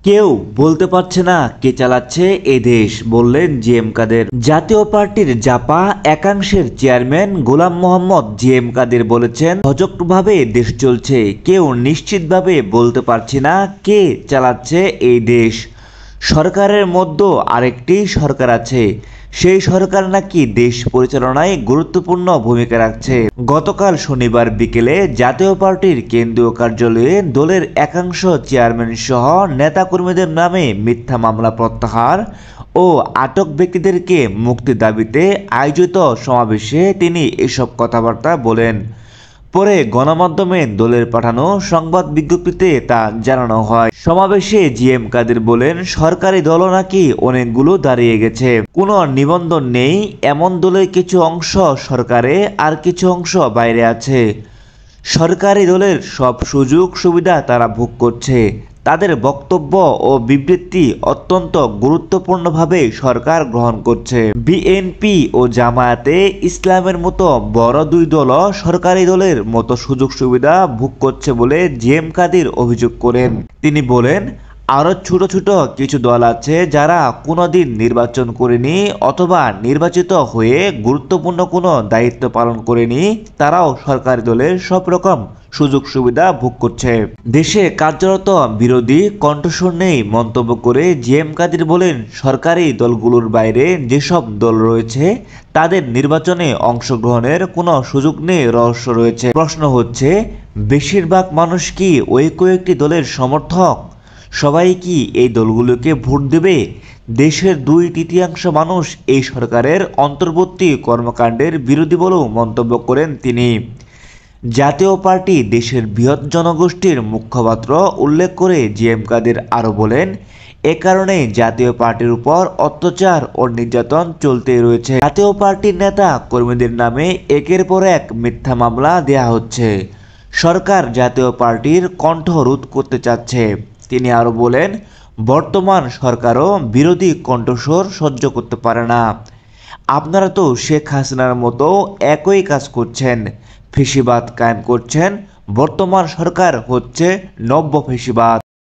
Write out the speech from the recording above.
কেউ বলতে পারছে না কে চালাচ্ছে এ দেশ, বললেন জিএম কাদের। জাতীয় পার্টির জাপা একাংশের চেয়ারম্যান গোলাম মোহাম্মদ জিএম কাদের বলেছেন, সযত্নভাবে দেশ চলছে, কেউ নিশ্চিতভাবে বলতে পারছি না কে চালাচ্ছে এই দেশ। সরকারের মধ্যে আরেকটি সরকার আছে, সেই সরকার নাকি দেশ পরিচালনায় গুরুত্বপূর্ণ ভূমিকা রাখছে। গতকাল শনিবার বিকেলে জাতীয় পার্টির কেন্দ্রীয় কার্যালয়ে দলের একাংশ চেয়ারম্যান সহ নেতাকর্মীদের নামে মিথ্যা মামলা প্রত্যাহার ও আটক ব্যক্তিদেরকে মুক্তির দাবিতে আয়োজিত সমাবেশে তিনি এসব কথাবার্তা বলেন। পরে গণমাধ্যমে দলের পাঠানো সংবাদ বিজ্ঞপ্তিতে তা জানানো হয়। সমাবেশে জিএম কাদের বলেন, সরকারি দলও নাকি অনেকগুলো দাঁড়িয়ে গেছে, কোনো নিবন্ধন নেই এমন দলের কিছু অংশ সরকারে আর কিছু অংশ বাইরে আছে। সরকারি দলের সব সুযোগ সুবিধা তারা ভোগ করছে। তাদের বক্তব্য ও বিবৃতি অত্যন্ত গুরুত্বপূর্ণভাবে সরকার গ্রহণ করছে। বিএনপি ও জামায়াতে ইসলামের মতো বড় দুই দলও সরকারি দলের মতো সুযোগ সুবিধা ভোগ করছে বলে জিএম কাদের অভিযোগ করেন। তিনি বলেন, আরও ছোট ছোট কিছু দল আছে যারা কোনোদিন নির্বাচন করেনি অথবা নির্বাচিত হয়ে গুরুত্বপূর্ণ কোনো দায়িত্ব পালন করেনি, তারাও সরকারি দলের সব রকম সুযোগ সুবিধা ভোগ করছে। দেশে কার্যরত বিরোধী কণ্ঠস্বর নেই মন্তব্য করে জিএম কাদের বলেন, সরকারি দলগুলোর বাইরে যেসব দল রয়েছে তাদের নির্বাচনে অংশগ্রহণের কোনো সুযোগ নেই, রহস্য রয়েছে। প্রশ্ন হচ্ছে, বেশিরভাগ মানুষ কি ওই কয়েকটি দলের সমর্থক? সবাই কি এই দলগুলোকে ভোট দেবে? দেশের 2/3 মানুষ এই সরকারের অন্তর্বর্তী কর্মকাণ্ডের বিরোধী বলেও মন্তব্য করেন তিনি। জাতীয় পার্টি দেশের বৃহৎ জনগোষ্ঠীর মুখপাত্র উল্লেখ করে জিএম কাদের আরও বলেন, এ কারণে জাতীয় পার্টির উপর অত্যাচার ও নির্যাতন চলতেই রয়েছে। জাতীয় পার্টির নেতা কর্মীদের নামে একের পর এক মিথ্যা মামলা দেয়া হচ্ছে। সরকার জাতীয় পার্টির কণ্ঠ রোধ করতে চাচ্ছে। তিনি আরও বলেন, বর্তমান সরকারও বিরোধী কণ্ঠস্বর সহ্য করতে পারে না। আপনারা তো শেখ হাসিনার মতো একই কাজ করছেন, ফ্যাসিবাদ কায়েম করছেন। বর্তমান সরকার হচ্ছে নব্য ফ্যাসিবাদ।